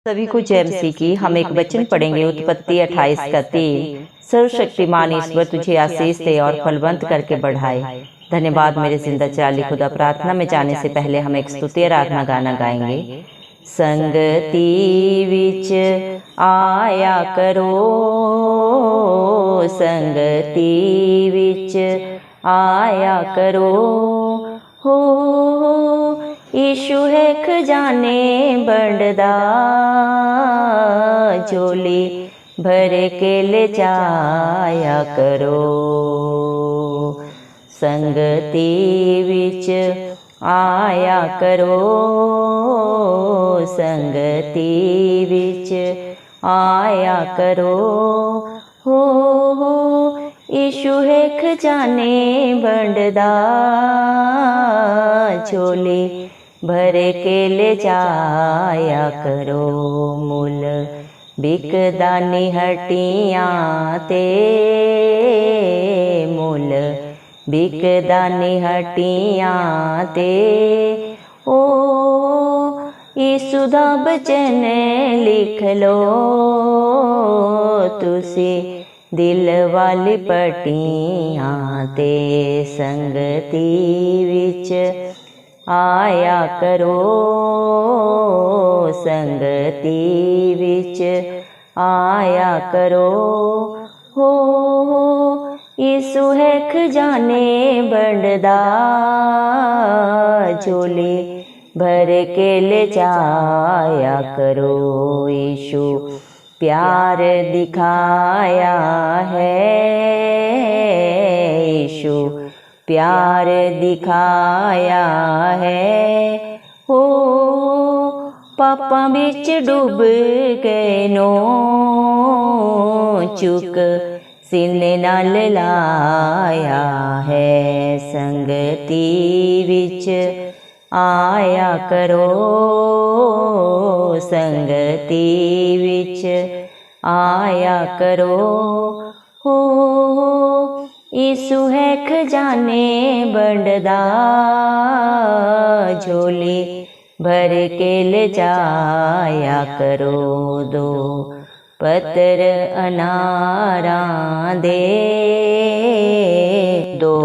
सभी को जय मसीह की। हम एक वचन पढ़ेंगे उत्पत्ति 28 का 3। सर्वशक्तिमान ईश्वर तुझे आशीष दे और फलवंत करके बढ़ाए। धन्यवाद मेरे जिंदा चाली खुदा। प्रार्थना में जाने से पहले हम एक स्तुति आराधना गाना गाएंगे। संगति विच आया करो, संगति विच आया करो, हो यीशु है खजाने बंडदा, झोली भर के ले जाया करो। संगति विच आया करो, संगति विच आया करो, हो यीशु है खजाने बंडदा, झोली भर के ले जाया करो। मूल बिकदानी हटियां ते, मूल बिकदानी हटियां ते, ओ यीशु दा बचन लिख लो तुसी दिल वाली पटियां ते। संगति विच आया करो, संगति विच आया करो, हो यीशु है खजाने बंडदा, झोली भर के ले जाया करो। यीशु प्यार दिखाया है, यीशु प्यार दिखाया है, हो पापा बिच डूब गए नो, चुक सीने नाल लाया है। संगति विच आया करो, संगति विच आया करो, हो यीशु है खजाने बंडदा, झोली भर के ले जाया करो। दो पत्र अनारा दे, दो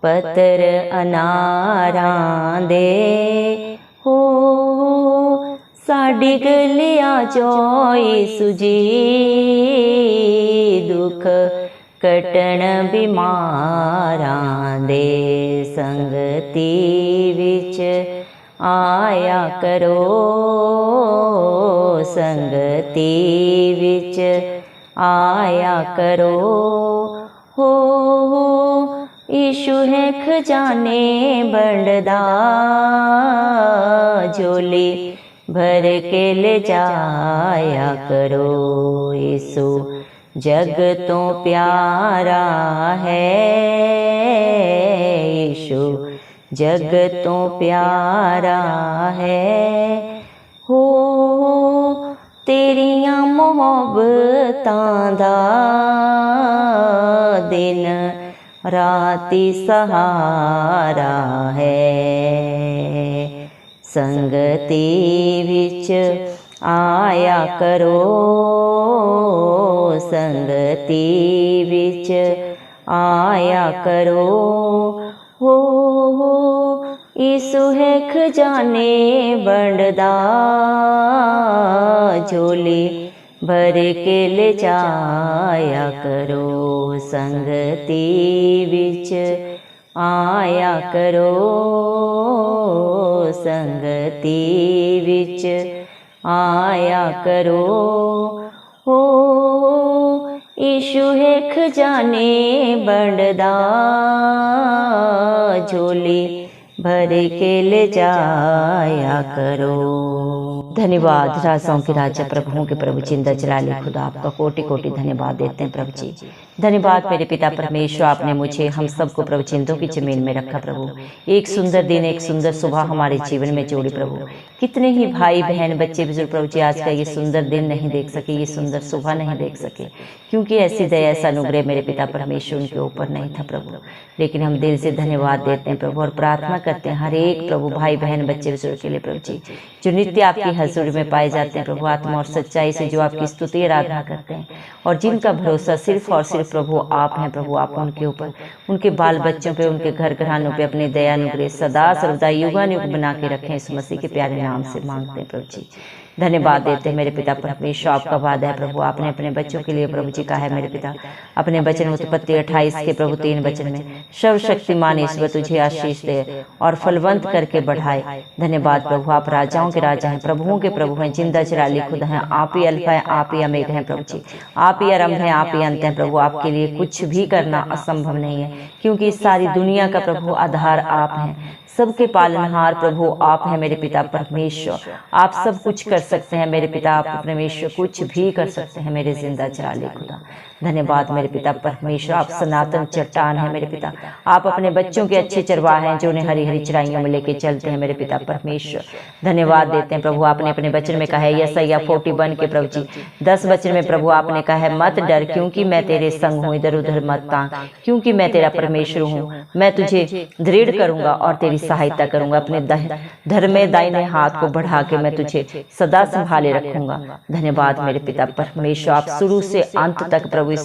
पत्र अनारा दे, हो साड़ी गलिया जो यीशु जी, दुख कटण बीमारां दे। संगति विच आया करो, संगति विच आया करो, हो यीशु है खजाने बंडदा, झोली भर के ले जाया करो। यीशु जग तो प्यारा है, यीशु जग तो प्यारा है, हो तेरियां मोहब्बतां दा दिन राती सहारा है। संगति विच आया करो, संगति विच आया करो, हो यीशु है खजाने बंडदा, झोली भर के ले जाया करो। संगति विच आया करो, संगति विच आया करो, हो यीशु है खजाने बंडदा, झोली भर के ले जाया करो। धन्यवाद राजाओं के राजा प्रभुओं के प्रभु जिंदा जलाली खुदा, आपका कोटि कोटि धन्यवाद देते हैं प्रभु जी। धन्यवाद मेरे पिता परमेश्वर, आपने मुझे हम सबको प्रभु चिंतों की जमीन में रखा प्रभु। एक सुंदर दिन, एक सुंदर सुबह हमारे जीवन में जोड़ी प्रभु। कितने ही भाई बहन बच्चे बुजुर्ग प्रभु जी आज का ये सुंदर दिन नहीं देख सके, ये सुंदर सुबह नहीं देख सके, क्योंकि ऐसी दया ऐसा अनुग्रह मेरे पिता परमेश्वर उनके ऊपर नहीं था प्रभु। लेकिन हम दिल से धन्यवाद देते हैं प्रभु और प्रार्थना करते हैं हर एक प्रभु भाई बहन बच्चे बुजुर्ग के लिए प्रभु जी, जो नित्य आपकी हजूरी में पाए जाते हैं प्रभु, आत्मा और सच्चाई से जो आपकी स्तुति आराधना करते हैं और जिनका भरोसा सिर्फ और सिर्फ प्रभु आप हैं प्रभु, आप उनके ऊपर, उनके बाल बच्चों पे, उनके घर घरानों पे अपने दया अनुग्रह सदा सर्वदा युगानुयुग बना के रखें। इस मसीह के प्यारे नाम से मांगते हैं प्रभु जी। धन्यवाद देते हैं मेरे पिता परमेश्वर, आपका वादा है प्रभु, आपने अपने बच्चों के लिए प्रभु जी कहा है मेरे पिता अपने वचन उत्पत्ति 28 के प्रभु 3 वचन में, सर्वशक्तिमान ईश्वर तुझे आशीष दे और फलवंत करके बढ़ाए। धन्यवाद प्रभु, आप राजाओं के राजा हैं, प्रभुओं के प्रभु हैं, जिंदा चिराली खुद हैं, आप ही अल्फा हैं, आप ही अमेघ हैं प्रभु जी, आप ही आरंभ हैं, आप ही अंत हैं प्रभु। आपके लिए कुछ भी करना असंभव नहीं है, क्योंकि इस सारी दुनिया का प्रभु आधार आप हैं, सबके पालनहार प्रभु आप हैं मेरे पिता परमेश्वर। आप सब कुछ कर सकते हैं मेरे पिता परमेश्वर, कुछ भी कर सकते हैं मेरे जिंदा चिराली खुदा। धन्यवाद मेरे पिता परमेश्वर, आप सनातन चट्टान हैं मेरे पिता, आप अपने बच्चों के अच्छे चरवाह हैं जो उन्हें हरी हरी चराइयों में लेके चलते हैं मेरे पिता परमेश्वर। धन्यवाद देते हैं प्रभु, आपने अपने वचन में कहा है यशायाह 41 के प्रभु जी 10 वचन में प्रभु आपने कहा है मत डर क्योंकि मैं तेरे संग हूँ, इधर उधर मत ताक क्योंकि मैं तेरा परमेश्वर हूँ, मैं तुझे दृढ़ करूंगा और तेरी सहायता करूंगा, अपने धर्म में दाहिने हाथ को बढ़ा के मैं तुझे सदा संभाले रखूंगा। धन्यवाद मेरे पिता परमेश्वर, आप शुरू से अंत तक प्रभु इस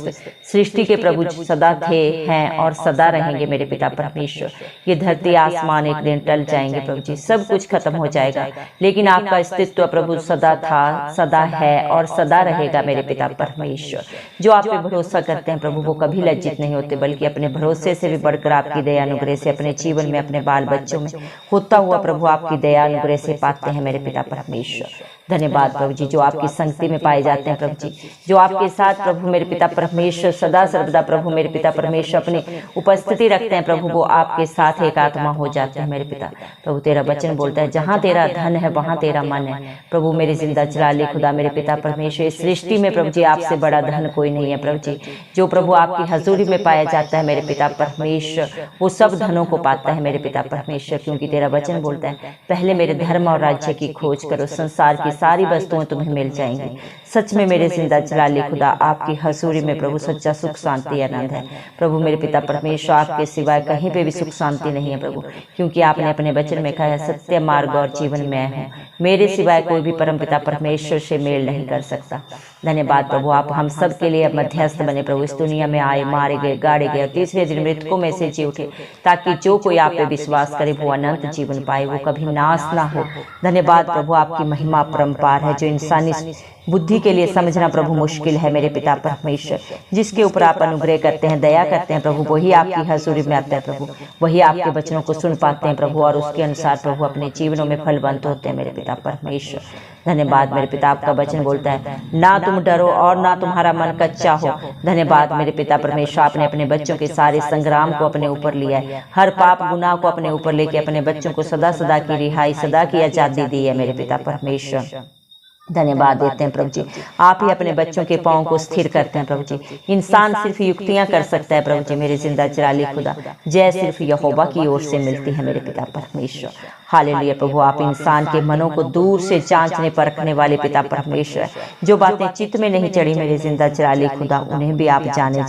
सृष्टि के प्रभु सदा थे, हैं और सदा रहेंगे मेरे पिता परमेश्वर। ये धरती आसमान एक दिन टल जाएंगे प्रभु जी, सब कुछ खत्म हो जाएगा, लेकिन आपका अस्तित्व प्रभु सदा था, सदा है और सदा रहेगा मेरे पिता परमेश्वर। जो आप पे भरोसा करते हैं प्रभु वो कभी लज्जित नहीं होते, बल्कि अपने भरोसे से भी बढ़कर आपकी दया अनुग्रह से अपने जीवन में, अपने बाल बच्चों में होता हुआ प्रभु आपकी दया अनुग्रह से पाते हैं मेरे पिता परमेश्वर। धन्यवाद प्रभु जी, जो आपकी संगति में पाए जाते हैं प्रभु जी, जो आपके साथ प्रभु मेरे पिता परमेश्वर सदा सर्वदा प्रभु मेरे पिता परमेश्वर अपनी उपस्थिति रखते हैं प्रभु, वो आपके साथ एक आत्मा हो जाते हैं मेरे पिता प्रभु। तेरा वचन बोलता है जहाँ तेरा धन है वहाँ तेरा मन है प्रभु। मेरे जिंदा चिराली खुदा मेरे पिता परमेश्वर, इस सृष्टि में प्रभु जी आपसे बड़ा धन कोई नहीं है प्रभु जी। जो प्रभु आपकी हजूरी में पाया जाता है मेरे पिता परमेश्वर, वो सब धनों को पाता है मेरे पिता परमेश्वर, क्योंकि तेरा वचन बोलता है पहले मेरे धर्म और राज्य की खोज करो, संसार की सारी वस्तुएं तुम्हें मिल जाएंगी। सच में मेरे जिंदा चिराली खुदा आपकी हजूरी में प्रभु सच्चा सुख शांति आनंद है प्रभु मेरे पिता परमेश्वर। आपके सिवाय कहीं पे भी सुख शांति नहीं है प्रभु, क्योंकि आपने अपने वचन में कहा है सत्य मार्ग और जीवन मैं हूँ, मेरे सिवाय कोई भी परम पिता परमेश्वर से मेल नहीं कर सकता। धन्यवाद प्रभु, आप हम सब के लिए मध्यस्थ बने प्रभु, इस दुनिया में आए, मारे गए, गाड़े गए और तीसरे दिन मृतकों में से जी उठे, ताकि जो कोई आप पे विश्वास करे वो अनंत जीवन पाए, वो कभी नाश ना हो। धन्यवाद प्रभु, आपकी महिमा परम्पार है, जो इंसानी बुद्धि के लिए समझना प्रभु मुश्किल है मेरे पिता परमेश्वर। जिसके ऊपर आप अनुग्रह करते हैं, दया करते हैं प्रभु, वही आपकी हजूरी में आते हैं प्रभु, वही आपके वचनों को सुन पाते हैं प्रभु और उसके अनुसार प्रभु अपने जीवनों में फलवंत होते हैं मेरे पिता परमेश्वर। धन्यवाद मेरे पिता, आपका वचन बोलता है ना तुम डरो और ना तुम्हारा मन कच्चा हो। धन्यवाद मेरे पिता परमेश्वर, आपने अपने बच्चों के सारे संग्राम को अपने ऊपर लिया है, हर पाप गुनाह को अपने ऊपर लेके अपने बच्चों को सदा सदा की रिहाई, सदा की आजादी दी है मेरे पिता परमेश्वर। धन्यवाद देते हैं प्रभु जी, आप ही अपने बच्चों के पांव को स्थिर करते हैं प्रभु जी। इंसान सिर्फ युक्तियां कर सकता है प्रभु जी मेरे जिंदा चिराली खुदा, जय सिर्फ यहोवा की ओर से मिलती है मेरे पिता परमेश्वर। हालेलुया प्रभु, आप इंसान के मनों को दूर से जांचने परखने वाले पिता परमेश्वर, जो बातें चित्त में नहीं चढ़ी मेरे जिंदा चिराली खुदा उन्हें भी आप जाने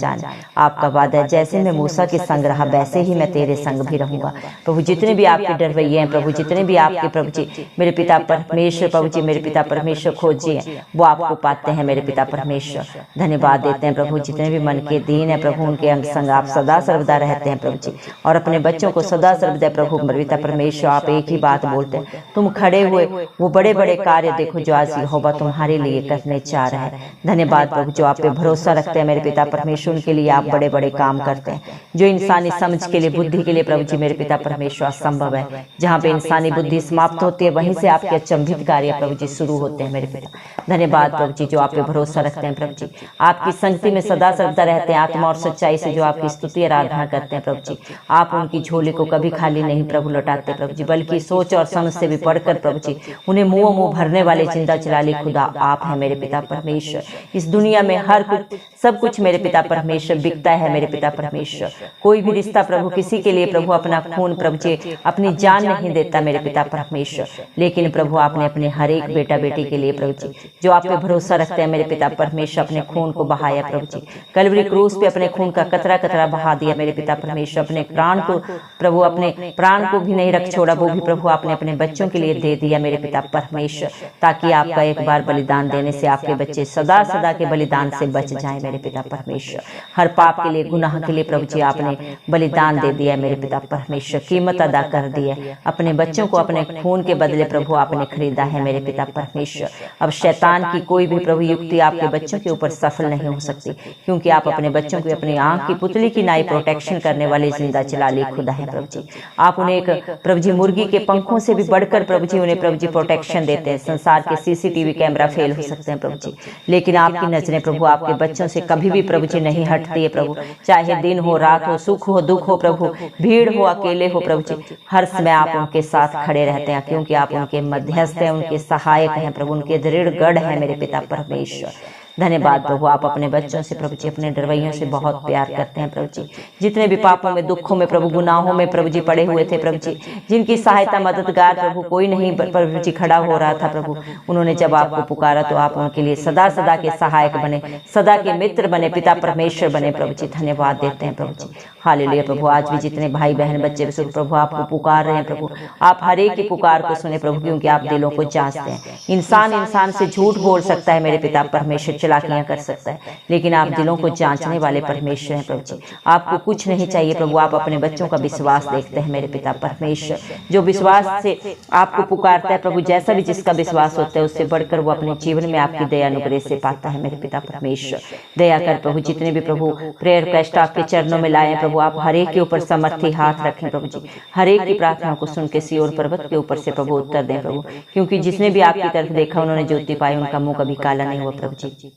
आपका वादा है जैसे मैं मूसा के संग रहा वैसे ही मैं तेरे संग भी रहूंगा प्रभु। जितने भी आपके डरवैये हैं प्रभु, जितने भी आपके प्रभु जी मेरे पिता परमेश्वर प्रभु जी मेरे पिता परमेश्वर खोजिए वो आपको पाते हैं मेरे पिता परमेश्वर। धन्यवाद देते हैं प्रभु, जितने भी मन के दीन है प्रभु उनके अंग संग आप सदा सर्वदा रहते हैं प्रभु जी, और अपने बच्चों को सदा सर्वदा प्रभु मेरे पिता परमेश्वर आप एक ही बात बोलते हैं, तुम खड़े हुए वो बड़े बड़े कार्य देखो जो आज यहोवा तुम्हारे लिए करने चाह रहा है। धन्यवाद प्रभु, जो आप पे भरोसा रखते हैं मेरे पिता परमेश्वर उनके लिए आप बड़े बड़े काम करते हैं, जो इंसानी समझ के लिए बुद्धि के लिए प्रभु जी मेरे पिता परमेश्वर असंभव है। जहाँ पे इंसानी बुद्धि समाप्त होती है वहीं से आपके अचंभित कार्य प्रभु जी शुरू होते हैं मेरे पिता। धन्यवाद प्रभु जी, जो आप पे भरोसा रखते हैं प्रभु जी, आपकी संगति में सदा सर्वदा रहते हैं, आत्मा और सच्चाई से जो आपकी स्तुति आराधना करते हैं प्रभु जी। आप उनकी झोली को कभी खाली नहीं प्रभु लौटाते प्रभु जी, बल्कि सोच और समझ से भी पढ़कर प्रभु जी उन्हें मुंह मुंह भरने वाले जिंदा चिराली खुदा आप हैं मेरे पिता परमेश्वर। इस दुनिया में हर कुछ सब कुछ मेरे पिता परमेश्वर बिकता है मेरे पिता परमेश्वर। कोई भी रिश्ता प्रभु किसी के लिए प्रभु अपना खून प्रभु जी अपनी जान नहीं देता मेरे पिता परमेश्वर, लेकिन प्रभु आपने अपने हर एक बेटा बेटी के लिए प्रभु जी, जो आप पे भरोसा रखते हैं मेरे पिता परमेश्वर, अपने खून को बहाया प्रभु जी, कलवरी क्रूस पे अपने खून का कतरा कतरा बहा दिया मेरे पिता परमेश्वर, अपने प्राण को प्रभु, अपने प्राण को भी नहीं रख छोड़ा, वो भी प्रभु आपने अपने बच्चों के लिए दे दिया मेरे पिता परमेश्वर, ताकि आपका एक बार बलिदान देने से आपके बच्चे सदा सदा के बलिदान से बच जाएं मेरे पिता परमेश्वर। हर पाप के लिए, गुनाह के लिए प्रभु जी आपने बलिदान दे दिया मेरे पिता परमेश्वर, कीमत अदा कर दी है, अपने बच्चों को अपने खून के बदले प्रभु आपने खरीदा है मेरे पिता परमेश्वर। अब शैतान की कोई भी प्रभु युक्ति आपके बच्चों के ऊपर सफल नहीं हो सकती, क्योंकि आप अपने बच्चों को अपनी आंख की पुतली की नाई प्रोटेक्शन करने वाले जिंदा चलाली खुदा है प्रभु जी। आप उन्हें एक प्रभु जी मुर्गी के पंखों से भी बढ़कर प्रभु जी उन्हें प्रभु जी प्रोटेक्शन देते हैं। संसार के सीसीटीवी कैमरा फेल हो सकते हैं प्रभु जी, लेकिन आपकी नजरें प्रभु आपके बच्चों से कभी भी प्रभु जी नहीं हटती है प्रभु, चाहे दिन हो, रात हो, सुख हो, दुख हो प्रभु, भीड़ हो, अकेले हो प्रभु जी, हर समय आप उनके साथ खड़े रहते हैं, क्योंकि आप उनके मध्यस्थ हैं, उनके सहायक हैं प्रभु, उनके दृढ़ गढ़ है मेरे पिता परमेश्वर। धन्यवाद प्रभु, आप अपने बच्चों से प्रभु जी, अपने डरवैयों से बहुत प्यार करते हैं प्रभु जी। जितने भी पापों में, दुखों में प्रभु, गुनाहों में प्रभु जी पड़े हुए थे प्रभु जी, जिनकी सहायता मददगार प्रभु कोई नहीं प्रभु जी खड़ा हो रहा था प्रभु, उन्होंने जब आपको पुकारा तो आप उनके लिए सदा सदा के सहायक बने, सदा के मित्र बने, पिता परमेश्वर बने प्रभु जी। धन्यवाद देते हैं प्रभु जी। हालेलुया प्रभु, आज भी जितने भाई बहन बच्चे प्रभु आपको पुकार रहे हैं प्रभु, आप हर एक की पुकार को सुने प्रभु, क्योंकि आप दिलों को जांचते हैं। इंसान से झूठ बोल सकता है मेरे पिता परमेश्वर, चलाकियां कर सकता है, लेकिन आप दिलों को जांचने वाले परमेश्वर हैं प्रभु जी। आपको कुछ नहीं चाहिए प्रभु, आप अपने बच्चों का विश्वास देखते हैं मेरे पिता परमेश्वर। जो विश्वास से आपको पुकारता है प्रभु, जैसा भी जिसका विश्वास होता है, उससे बढ़कर वो अपने जीवन में आपकी दया अनुग्रह से पाता है मेरे पिता परमेश्वर। दया कर प्रभु, जितने भी प्रभु प्रेयर रिक्वेस्ट आपके चरणों में लाए प्रभु, आप हर एक के ऊपर समर्थी हाथ रखें प्रभु जी, हर एक की प्रार्थना को सुन के सियोर पर्वत के ऊपर से प्रभु उत्तर दें प्रभु, क्योंकि जिसने भी आपकी तरफ देखा उन्होंने ज्योति पाई, उनका मुंह कभी काला नहीं हुआ प्रभु जी।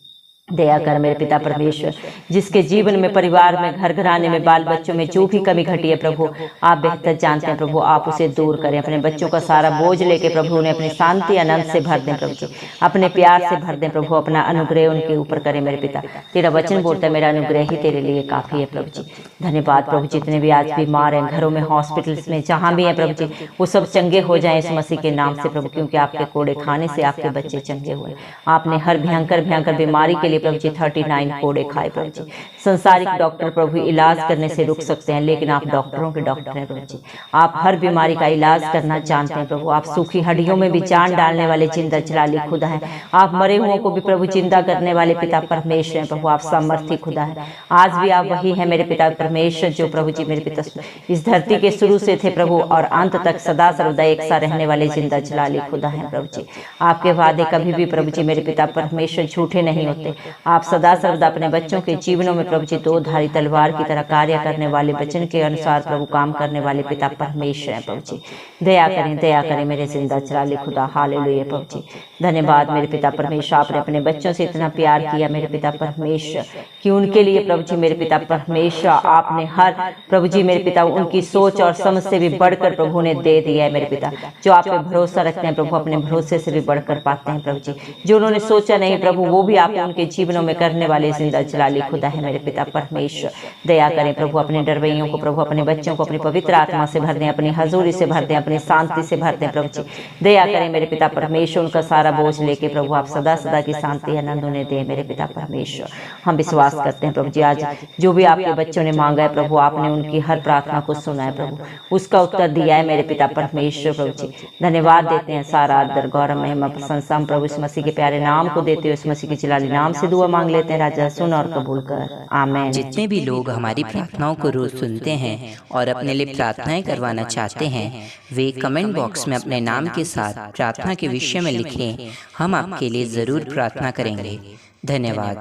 दया कर मेरे पिता परमेश्वर, जिसके जीवन में, परिवार में, घर घराने में, बाल बच्चों में जो भी कमी घटी है प्रभु, आप बेहतर जानते हैं प्रभु, आप उसे दूर करें। अपने बच्चों का सारा बोझ लेके प्रभु उन्हें अपनी शांति आनंद से भर दें प्रभु जी, अपने प्यार से भर दें प्रभु, अपना अनुग्रह उनके ऊपर करें मेरे पिता। तेरा वचन बोलता है मेरा अनुग्रह ही तेरे लिए काफी है प्रभु जी। धन्यवाद प्रभु, जितने भी आज बीमार हैं, घरों में, हॉस्पिटल्स में, जहाँ भी हैं प्रभु जी, वो सब चंगे हो जाएं इस मसीह के नाम से प्रभु, क्योंकि आपके कोड़े खाने से आपके बच्चे चंगे हुए। आपने हर भयंकर भयंकर बीमारी के लिए प्रभु जी 39 कोड़े खाए प्रभु जी। संसारिक डॉक्टर प्रभु इलाज करने से रुक सकते हैं, लेकिन आप डॉक्टरों के डॉक्टर हैं प्रभु जी। आप हर बीमारी का इलाज करना जानते हैं प्रभु। आप सूखी हड्डियों में भी जान डालने वाले जिंदा जलाली खुदा है। आप मरे हुओं को भी प्रभु जिंदा करने वाले पिता परमेश्वर हैं प्रभु। आप सामर्थी खुदा है। आज भी आप वही है मेरे पिता परमेश्वर, जो प्रभु जी मेरे पिता इस धरती के शुरू से थे प्रभु, और अंत तक सदा सर्वदा एक सा रहने वाले जिंदा जलाली खुदा है प्रभु जी। आपके वादे कभी भी प्रभु जी मेरे पिता परमेश्वर झूठे नहीं होते। आप सदा सर्वदा अपने बच्चों के जीवनों में प्रभु जी दो धारी तलवार की तरह कार्य करने वाले, वचन के अनुसार प्रभु काम करने वाले पिता परमेश्वर हैं प्रभु जी। दया करें मेरे जिंदा जलाली खुदा। हालेलुया प्रभु जी। धन्यवाद मेरे पिता परमेश्वर, आपने अपने बच्चों से इतना प्यार किया मेरे पिता परमेश्वर, कि उनके लिए प्रभु जी मेरे पिता परमेश्वर आपने हर प्रभु जी मेरे पिता उनकी सोच और समझ से भी बढ़कर प्रभु ने दे दिया है मेरे पिता। जो आप पे भरोसा रखते हैं प्रभु, अपने भरोसे से भी बढ़कर पाते हैं प्रभु जी। जो उन्होंने सोचा नहीं प्रभु, वो भी आप उनके जीवनों में करने वाले जिंदा जलाली खुदा है मेरे पिता परमेश्वर। दया करें प्रभु, अपने डरवैयों को प्रभु, अपने बच्चों को अपनी पवित्र आत्मा से भर दें, अपनी हजूरी से भर दें, अपनी शांति से भर दें प्रभु जी। दया करें मेरे पिता परमेश्वर, उनका सारा बोझ लेके प्रभु आप सदा सदा की शांति आनंद उन्हें दें मेरे पिता परमेश्वर। हम विश्वास करते हैं प्रभु जी, आज जो भी आपके बच्चों ने मांगा है प्रभु, आपने उनकी हर प्रार्थना को सुना है प्रभु, उसका उत्तर दिया है मेरे पिता परमेश्वर प्रभु जी। धन्यवाद देते हैं, सारा आदर गौरव महिमा प्रशंसा हम प्रभु इस मसीह के प्यारे नाम को देते हुए इस मसीह के जलाली नाम से दुआ मांग लेते हैं राजा, सुन और कबूल कर, आमीन। जितने भी लोग हमारी प्रार्थनाओं को रोज सुनते हैं और अपने लिए प्रार्थनाएं करवाना चाहते हैं, वे कमेंट बॉक्स में अपने नाम के साथ प्रार्थना के विषय में लिखें। हम आपके लिए जरूर प्रार्थना करेंगे। धन्यवाद।